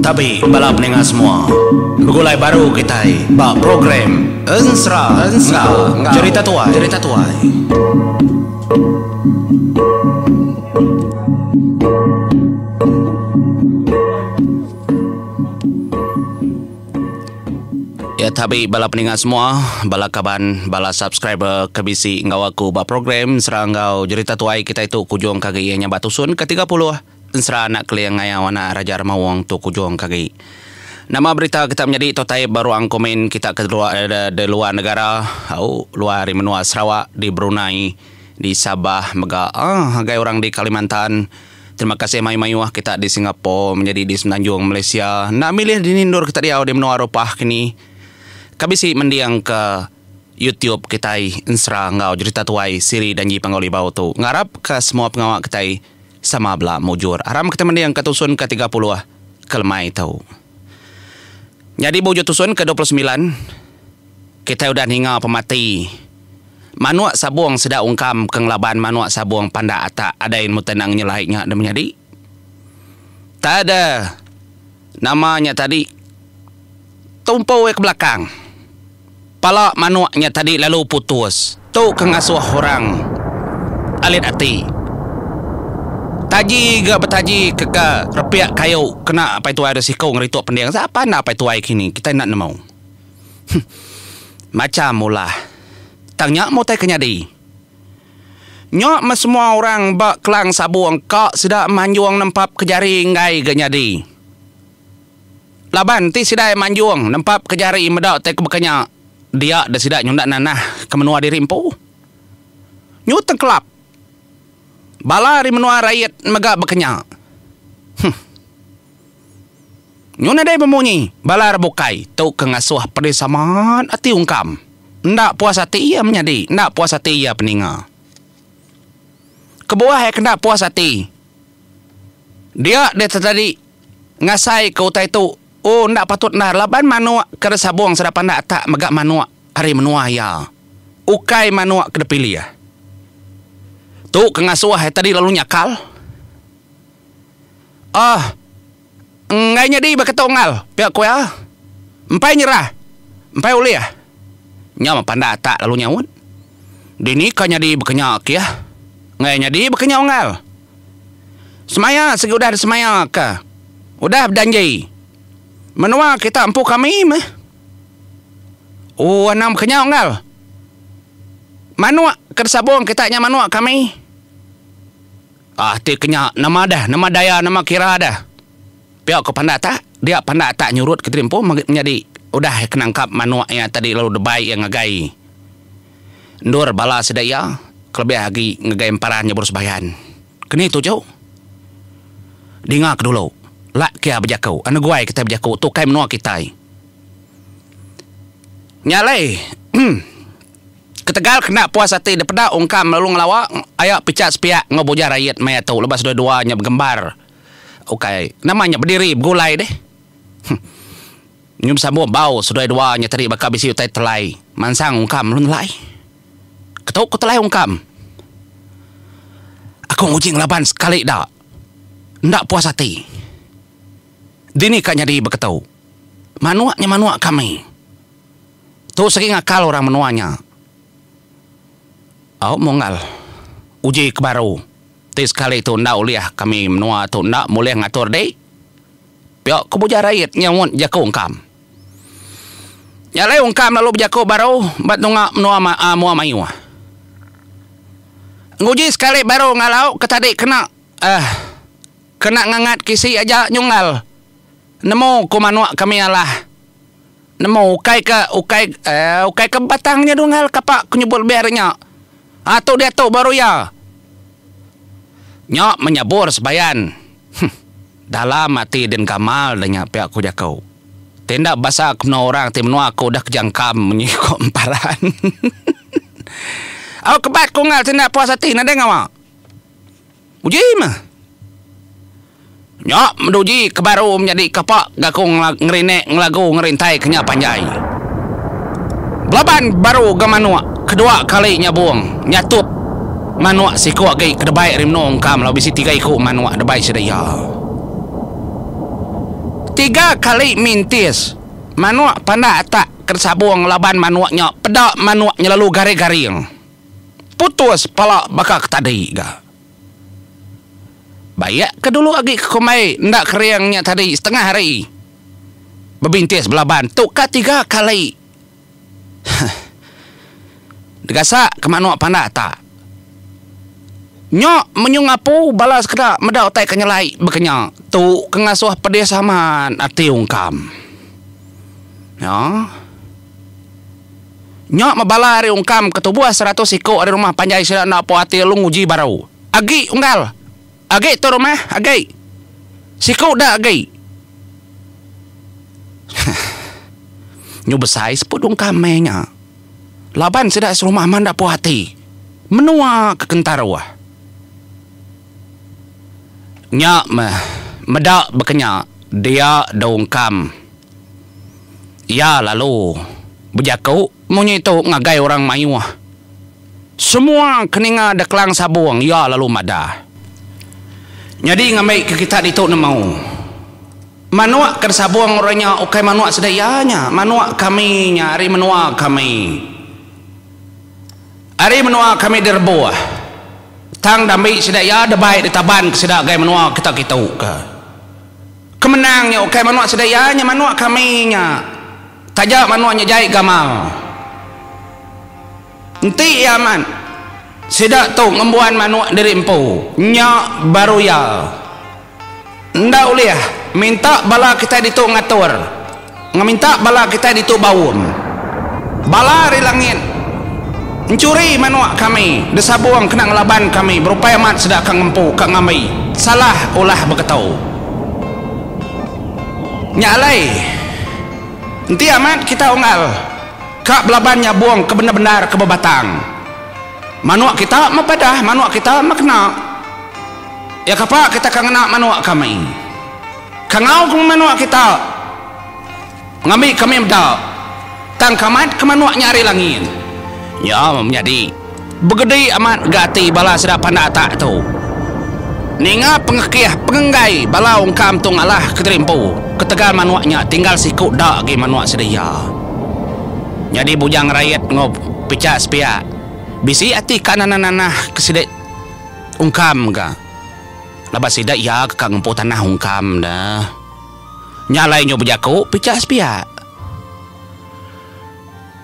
Tapi balap ninga semua begulai baru kita bak program Ensra cerita tuai ya. Tapi bala peningat semua, bala kaban, bala subscriber kebisi ngau aku ba program serang ngau cerita tuai kita itu kujung kagi nya batusun ke-30 ensra nak kliang ngaya wana raja mawang tu kujung kagi. Nama berita kita menjadi totai baru ang komen kita ke luar negara, au luar menua Sarawak, di Brunei, di Sabah, mega hagai orang di Kalimantan. Terima kasih mayu-mayu kita di Singapura, menjadi di Semenanjung Malaysia. Nak milih di Nindur kita dia di menua Eropah kini. Kami si mendiang ke YouTube kita ensra ngau cerita tuai siri dan ji panggoli bau tu. Ngarap ke semua pengawak kita sama belah mujur. Aram kita mendiang ke tusun ke-30 kelemai tahu. Jadi bujur tusun ke-29 kita udah hingga pemati. Manuak sabuang sedak ungkam kenglaban manuak sabuang panda atak ada yang mutenang nyelahiknya dan menjadi. Tak ada namanya tadi tumpau ke belakang. Pala manuaknya tadi lalu putus. Tu kengasuh orang alit hati. Taji ke betaji ke repiak kayu kena apa itu ada sikau ngerituk pendiang. Siapa nak apa itu ai kini? Kita nak nemu. Macam mula. Tangnya mau tai kenyadi. Nyok semua orang bak kelang sabuang kak sedak manjuang nempap kejari ngai kenyadi. Laban ti sidai manjuang nempap kejari medak tai kebekanya. Dia dah sidak nyundak nanah ke menua diri empu. Nyuteng kelap. Bala di menua rakyat megak bekenya. Nyuna dai bemunyi. Bala rebukai. Tu kengasuh pedesaman ati ungkam. Ndak puas hati ia menjadi. Ndak puas hati ia peninga. Kebuah kena puas hati. Dia tadi ngasai ke utai tu. Oh, ndak patut nah laban manuak kada sabuang sedapan ndak tak megak manuak hari menua ya. Ukai manuak kada pilih ya. Tu kengasuh tadi lalu nyakal. Ngainya di beketongal pihak kowe empai nyerah. Empai uli ya. Nya panda tak lalu nyawun. Dini kanya di bekenyak ya. Ngainya di bekenyongal. Semaya segi udah semaya ka. Udah berjanji. Menua kita empu kami mah. Oh, anam kenyang ngal. Manua kersabung kita nya manua kami. Ti kenya nama dah, nama daya, nama kira dah. Pihak ke panda tak, dia panda tak nyurut ke trimpo menjadi udah kenangkap manua yang tadi lalu debai yang ngagai. Ndur bala sedaya kelebih lagi ngagai emparannya bersebayan. Kini tu jauh. Dingak dulu. Lak kia berjakau. Anu guai kita berjakau. Tu kai menua kita. Nyalai. Ketegal kena puas hati. Daripada ungkam lalu ngelawak. Ayak picak sepiak. Ngoboja rakyat maya tu. Lepas dua-duanya bergembar. Okay. Namanya berdiri. Bergulai deh. Nyum sambung bau. Dua-duanya tadi bakal bisi utai telai. Mansang ungkam. Lu nelai. Ketuk ku telai ungkam. Aku nguji ngelaban sekali dah. Ndak puas hati. Dini kanya di beketau. Manuaknya manuak kami. Tu segi ngakal orang menuanya. Mongal. Uji kebaru. Ti sekali tu ndak uliah kami menua tu ndak boleh ngatur deh. Piok kebuja rakyat nyawun jako ungkam. Nyalai ungkam lalu berjako baru bat nunga menua mua mayu. Nguji sekali baru ngalau ketadi kena kena ngangat kisi aja nyungal. Nemu ku manuak kami Allah. Nemu ukai ke batangnya dungal kapak kunyubul biarnya. Atau dia tu baru ya. Nyok menyabur sebayan. Dalam mati dan kamal dan pihak ku jakau. Tindak basa kena orang ti menua aku dah kejangkam menyikok emparan. Aku kebat ku ngal tindak puas hati nade ngawa. Uji mah. Nyok menduji kebaru menjadi kapak gakung ngerinek ngelagu ngerintai kenya panjai. Belaban baru gamanua kedua kali nyabung nyatup Manuak siku agi kedebai rimno ungkam lau bisi 3 iku manuak debai sedaya. 3 kali mintis. Manuak pandak tak kersabuang laban manuaknya pedak manuaknya lalu garing-garing. Putus pala bakak tadi ga. Bayak ke dulu agi ke kumai ndak keriangnya tadi setengah hari. Bebintis belaban tu ka 3 kali. Degasa ke manuak pandak tak. Nyok menyungapu balas kena medau tai kenyelai bekenya tu kengasuh pedesaman ati ungkam. Ya. Nyok mabalari ungkam ketubuh 100 ikut ada rumah panjai sila nak po ati lu nguji baru. Agi unggal. Agi tu rumah, agi. Siku dah agi. Nyu besai seput ungkam menya. Laban sida serumah manda po ati. Menua ke kentarua. Nya medak bekenya dia daungkam. Ya lalu berjakau munyi itu ngagai orang mayuah. Semua keninga deklang sabuang ya lalu madah. Jadi ngamai ke kita itu nemau. Manuak ker sabuang orangnya okai manuak sedayanya. Manuak kami nyari menua kami. Ari menua kami derbuah. Tang damai sedaya debai ditaban kesedak gai menua kita ka. Kemenangnya okai manuak sedayanya manuak kaminya. Tajak manuaknya jahit gamal. Enti yaman. Sedak tu ngembuan manuak dari empu. Nyak baru ya. Ndak uliah. Minta bala kita ditu ngatur. Ngaminta bala kita ditu bawun. Bala ri langit. Mencuri manuak kami. Desabuang kena ngelaban kami. Berupaya mat sedak kang empu kang ngamai. Salah ulah berketau. Nyak alai. Nanti amat kita unggal. Kak belabannya buang ke benar-benar ke bebatang. Manuak kita mapadah, manuak kita makna. Ya kapak kita kena manuak kami. Kangau ke manuak kita. Ngambil kami medak. Tang kamat ke manuak nyari langit. Ya menjadi. Begede amat gati bala sedap pandak tak tu. Ninga pengekih pengenggai bala ungkam tung alah keterimpu. Ketegal manuaknya tinggal sikut dak gi manuak sedia. Jadi bujang rakyat ngop picak sepia. Bisi ati kanan-nanah kesedek ungkam ga. Labas sidak ya kang empu tanah ungkam dah. Nyalai nyo berjaku picak sepia.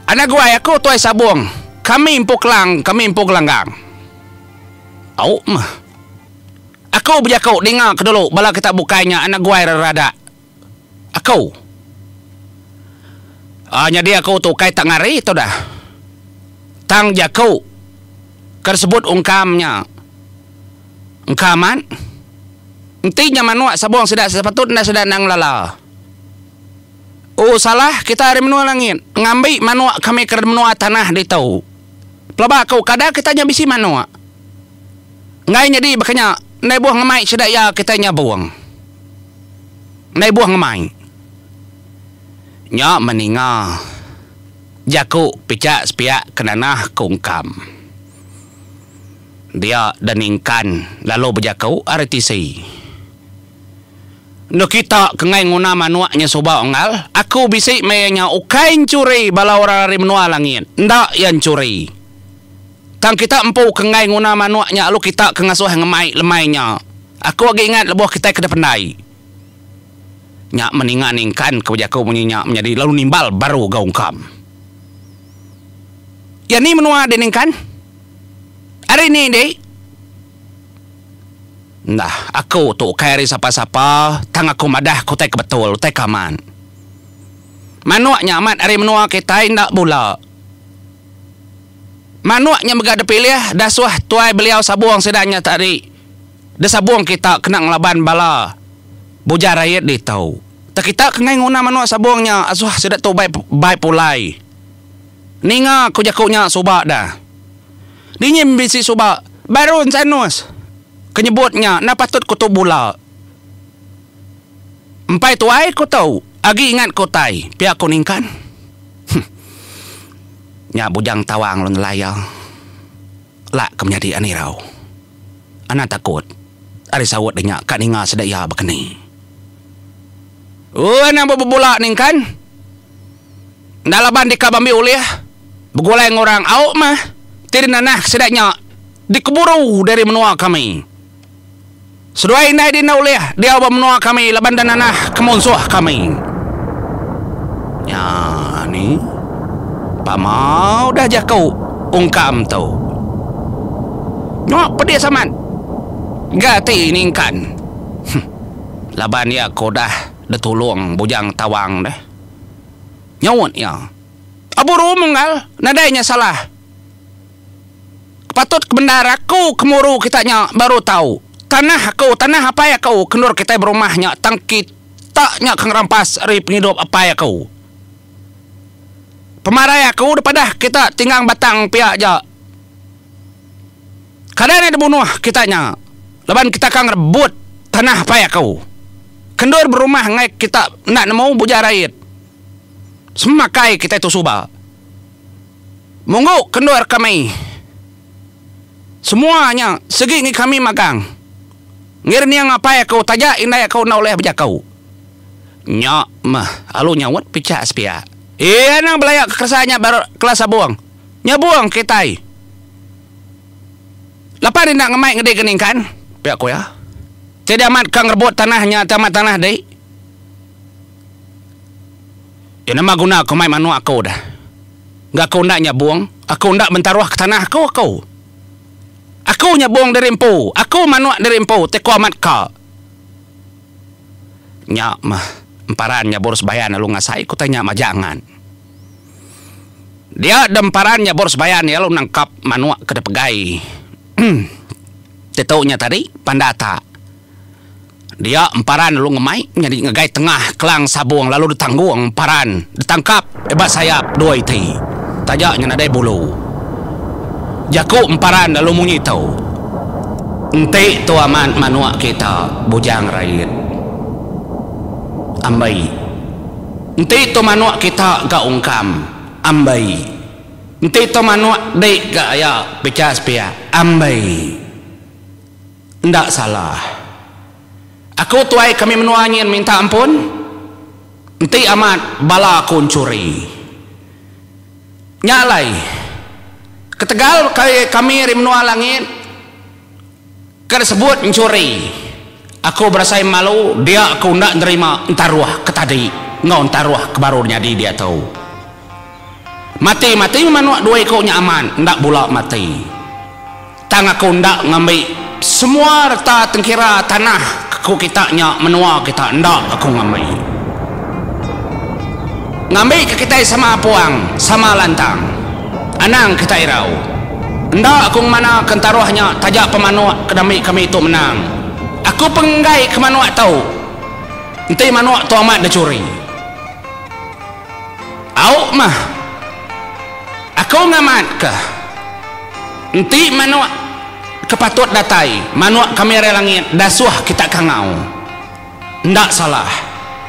Anak gua aku tuai sabung. Kami empu kelang, kami empu gelanggang. Au mah. Aku berjaku dengar ke dulu bala kita bukainya anak gua rada. Aku. Jadi aku tu kai tak ngari tu dah. Tang jaku. Kersebut ungkamnya. Ungkaman. Intinya manuak sabuang sedak sepatutnya sedak nang lala. Oh salah kita hari menua langit. Ngambil manuak kami ker menua tanah di tau. Pelabak kau kada kita nyabisi manuak. Ngai jadi bakanya nai buah ngemai sedak ya kita nyabuang. Nai buah ngemai. Nya meninga jaku picak sepiak kenanah kungkam. Dia daningkan lalu berjakau RTC. No kita kengai nguna manuaknya soba ongal. Aku bisik mayanya ukain curi bala orang dari menua langit. Ndak yang curi. Tang kita empu kengai nguna manuaknya lalu kita kengasuh ngemai lemainya. Aku lagi ingat lebuh kita kena pendai. Nyak meningan-ningkan kebajaku menyenyak menjadi lalu nimbal baru gaungkam. Ya ni menua deningkan? Hari ni dek. Nah, aku tu kairi siapa-siapa, tang aku madah ku tai kebetul, tai kaman. Manuaknya amat hari menua kita indak bula. Manuaknya megada pilih dah suah tuai beliau sabuang sedanya tadi. Dah sabuang kita kena ngelaban bala. Bujar rakyat dia tahu. Tak kita kengai nguna manuak sabuangnya asuh sedak tu baik pulai. Ninga ku jakunya subak dah. Dinyim bisi subak. Barun sanus. Kenyebutnya na patut ku tu bula. Empai tuai ku tahu. Agi ingat ku tai. Pihak ku ningkan. Nya bujang tawang lon layal. lah kemenjadi anirau. Anak takut. Ari sawat denya kaninga sedaya bakeni. Anak berbola ning kan. Dalaban di kabambi uliah. Begoleng orang au mah. Tiri nanah sedanya dikeburu dari menua kami. Seduai nai di nauliah dia menua kami laban dan nanah kemonsuh kami. Ya ni pamau dah jakau ungkam tu. Nyok pedih saman. Gati ningkan. Laban ya kodah detulung bujang tawang deh. Nyawon ya. Aburu mengal nadainya salah. Patut kebendara aku kemuru kitanya baru tahu. Tanah aku, tanah apa ya kau? Kenur kita berumahnya tangki taknya kang rampas ri penghidup apa ya kau? Pemaraya aku daripada kita tinggal batang pihak aja. Kadang ada bunuh kitanya. Leban kita kang rebut tanah apa ya kau? Kendur berumah ngai kita nak nemu bujarait. Semakai kita itu subah. Monggo kendur kami. Semuanya segi ni kami magang. Ngir ni yang apa ya kau tajak indah kau nak oleh bejak kau. Nyak mah alu nyawat picak sepia. Nang belayak kekersanya baru kelas sabuang. Nyabuang kita. Lepas ni nak ngemai ngede gening kan? Pihak kau ya. Tidak amat kang rebut tanahnya tamat tanah deh. Ya nama guna kau main manu aku dah. Gak kau nak nyabuang. Aku nak mentaruh ke tanah kau. Aku nyabuang dari empu. Aku manuak dari empu. Teko amat kau. Nyak mah. Emparan nyabur sebayan lalu ngasai. Ku tanya mah jangan. Dia demparan nyabur sebayan ya lalu nangkap manuak ke depegai. Tetaunya tadi pandata. Dia emparan lalu ngemai. Jadi ngegai tengah kelang sabuang. Lalu ditanggung emparan. Ditangkap. Hebat sayap. Dua iti. Tajaknya nadai bulu. Jaku emparan lalu munyi tau. Enti tu aman manuak kita bujang rakyat. Ambai. Enti tu manuak kita ga ungkam. Ambai. Enti tu manuak dek ga ya pecah sepia. Ambai. Ndak salah. Aku tuai kami menuanyin minta ampun. Enti amat bala kuncuri. Nyalai. Ketegal kami rimnua langit. Tersebut mencuri. Aku berasa malu. Dia aku nak nerima entaruah ke tadi. Ngau entaruah kebarunya di dia tahu. Mati manuak dua ikutnya aman. Ndak bulak mati. Tang aku ndak ngambil semua harta tengkira tanah aku kitanya menua kita. Ndak aku ngambil. Ngambil ke kita sama puang, sama lantang. Anang kita irau. Ndak aku mana kentaruhnya tajak pemanuak kedami kami itu menang. Aku penggai ke manuak tahu. Nanti manuak tu amat dicuri. Au mah. Aku ngamat ke. Nanti manuak kepatut datai. Manuak kami relangit dasuh kita kangau. Ndak salah.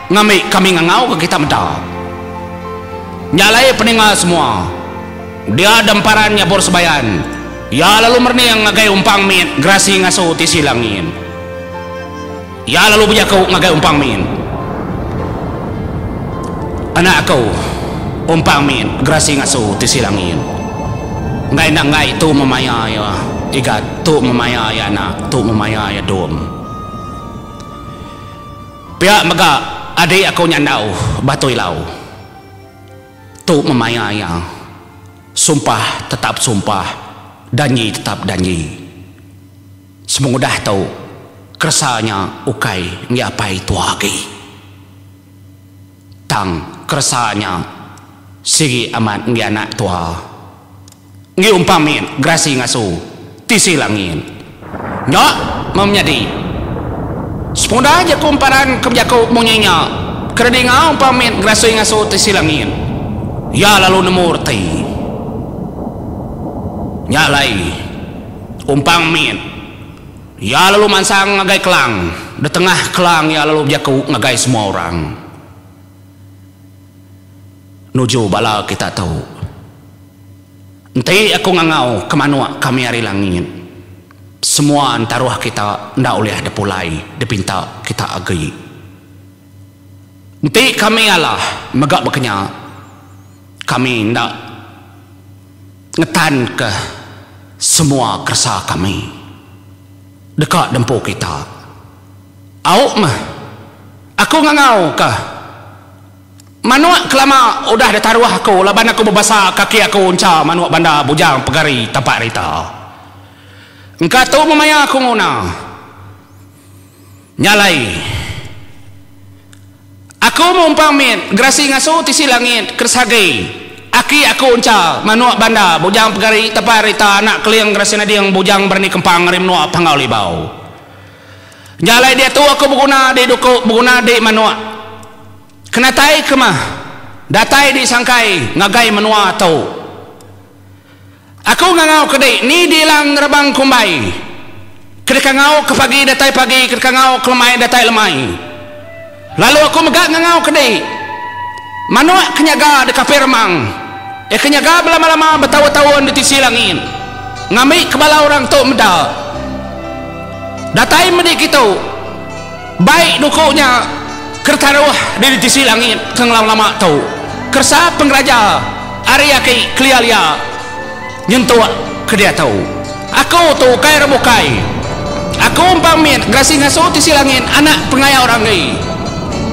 Ngambil kami ngangau ke kita mendak. Nyalai peninggal semua. Dia demparannya bor sebayan. Ya lalu merni yang ngagai umpang min grasi ngaso tisi langin. Ya lalu bujakau ngagai umpang min. Anak aku umpang min grasi ngaso tisi langin. Ngai nak ngai tu memayaya. Iga tu memayaya nak tu memayaya dom. Pihak mega adik aku nyandau batui lau. Tu memayaya. Sumpah tetap sumpah. Danyi tetap danyi. Semudah tahu kersanya ukai ngiapai tuagi. Tang kersanya sigi amat ngianak tua. Ngi umpamin grasi ngasu tisi langin. Nyok memnyadi. Semudah aja kumparan kebijakau munyanya. Keredinga umpamin grasi ngasu tisi langin. Ya lalu nemurti. Nyalai umpang min. Ya lalu mansang ngagai kelang. Di tengah kelang ya lalu jaku ngagai semua orang. Nuju bala kita tahu. Nanti aku ngangau kemana kami hari langit. Semua antaruh kita ndak oleh ada pulai dipinta kita agi. Nanti kami Allah megak bekenya. Kami ndak ngetan ke semua kersa kami. Dekat dempu kita. Au mah. Aku ngangau ke manuak kelama udah ada taruh aku laban aku berbasa kaki aku unca manuak banda bujang pegari tapak rita. Engkau tu memaya aku nguna nyalai aku mumpamit gerasi ngasu tisi langit kersagi aki aku unca manuak banda bujang pegari tapak rita anak keliang gerasi nadi yang bujang berani kempang rim nuak pangau libau nyalai dia tu aku berguna di duku berguna di manuak kena tai kemah datai disangkai ngagai menua tau aku ngangau kedai ni dilang rebang kumbai kedai ngau ke pagi datai pagi kedai ngau ke lemai datai lemai lalu aku megak ngangau kedai manua kenyaga dekat permang kenyaga belama-lama bertahun-tahun di tisi langit ngambil kepala orang tu meda datai medik itu baik dukunya kertaruh di tisi langit kang lama tau kersa pengraja ariaki klialia nyentuh ke dia tau aku tu kai rebukai aku umpamit grasi ngaso tisi langit anak pengaya orang ni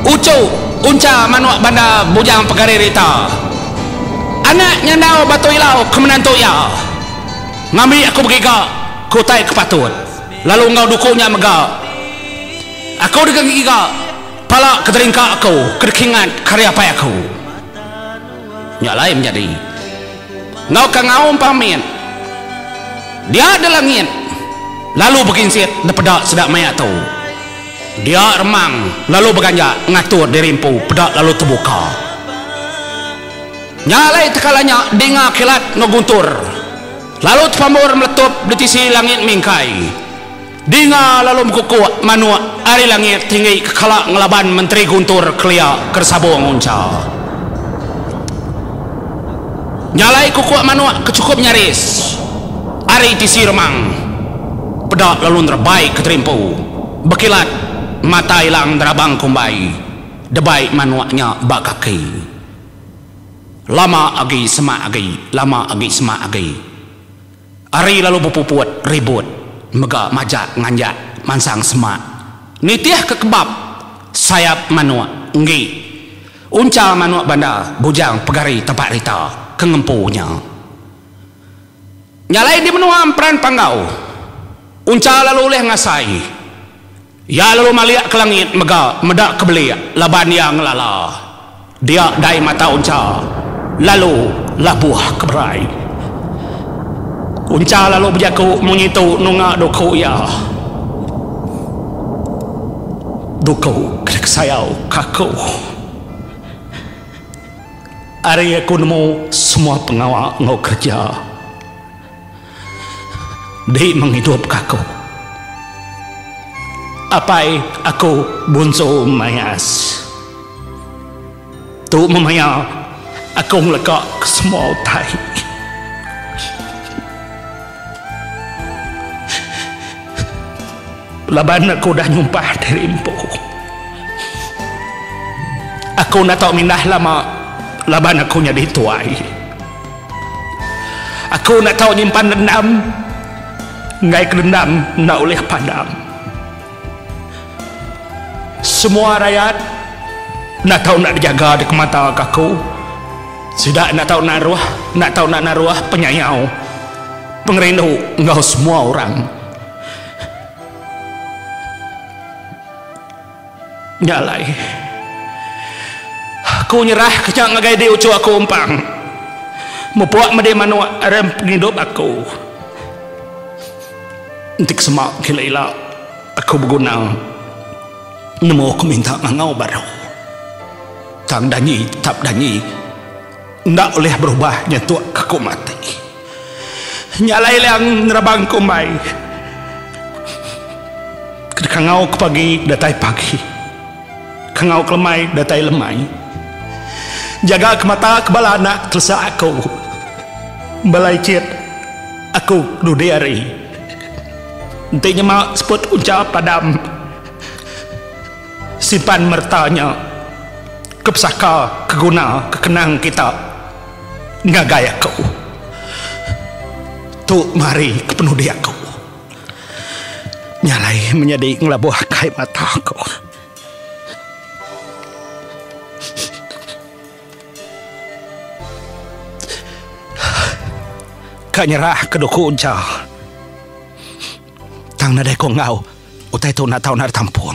ucu unca manuak banda bujang pegaririta anak nyandau batu ilau kemenantu ya ngambil aku begiga kutai kepatut lalu engkau dukunya mega aku dengan giga pala keteringka aku kedekingan karya payah aku nyalai menjadi ngau kangau umpamin dia ada langit lalu beginsit depedak sedak maya tu dia remang lalu berganja ngatur dirimpu pedak lalu terbuka nyalai tekalanya dengar kilat ngeguntur lalu terpamur meletup di tisi langit mingkai dinga lalu mengkuku manua ari langit tinggi kekala ngelaban menteri guntur kelia kersabung unca nyalai kuku manua kecukup nyaris ari tisi remang pedak lalu terbaik keterimpu bekilat mata hilang derabang kumbai debai manuaknya bak kaki lama agi semak agi lama agi semak agi ari lalu berpuput ribut mega majak nganjak mansang semak nitiah kekebab sayap manuak nggi unca manuak banda bujang pegari tempat rita kengempunya nyalai di menuam peran panggau unca lalu oleh ngasai ya lalu maliak ke langit mega medak kebelia laban yang lala dia dai mata unca lalu labuh keberai unca lalu berjaku mengitu nunga duku ya duku kesayau kaku hari aku nemu semua pengawal ngau kerja di menghidup kaku apai aku bunso mayas tu memaya aku melekak ke semua utai laban aku dah nyumpah dari impu aku nak tahu mindah lama laban aku nyadi tuai aku nak tahu nyimpan dendam ngai kedendam nak oleh padam semua rakyat nak tahu nak dijaga di mata aku sudah nak tahu nak naruah penyayau pengerindu engkau semua orang nyalai aku nyerah kecak ngagai di ucu aku umpang membuat mede manua rem penghidup aku untuk semak gila aku berguna nemu aku minta ngau baru tang danyi tap danyi ndak oleh berubah nyetuk aku mati nyalai yang nerabang kumai kangau ke pagi datai pagi kangau ke lemai datai lemai jaga ke mata kebala anak telsa aku balai ciet aku nudiari intinya mau sebut ucap padam simpan mertanya kepsaka keguna kekenang kita ngagai aku tu mari kepenuh dia aku nyalai menjadi ngelabuh kai mata aku kanyerah keduku unca tang nadai ko ngau utai tu na tau na tampung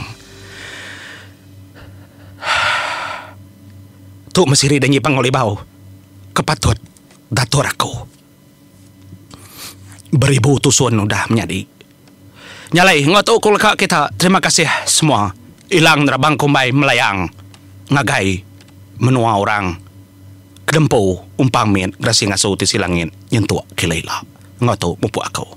tu mesiri danyi pangolibau kepatut dator aku beribu tusun udah menjadi nyalai ngotu kulka kita terima kasih semua ilang nerabang kumbai melayang ngagai menua orang kedempo umpang min grasi ngaso ti silangin yentua kilaila ngoto mupu aku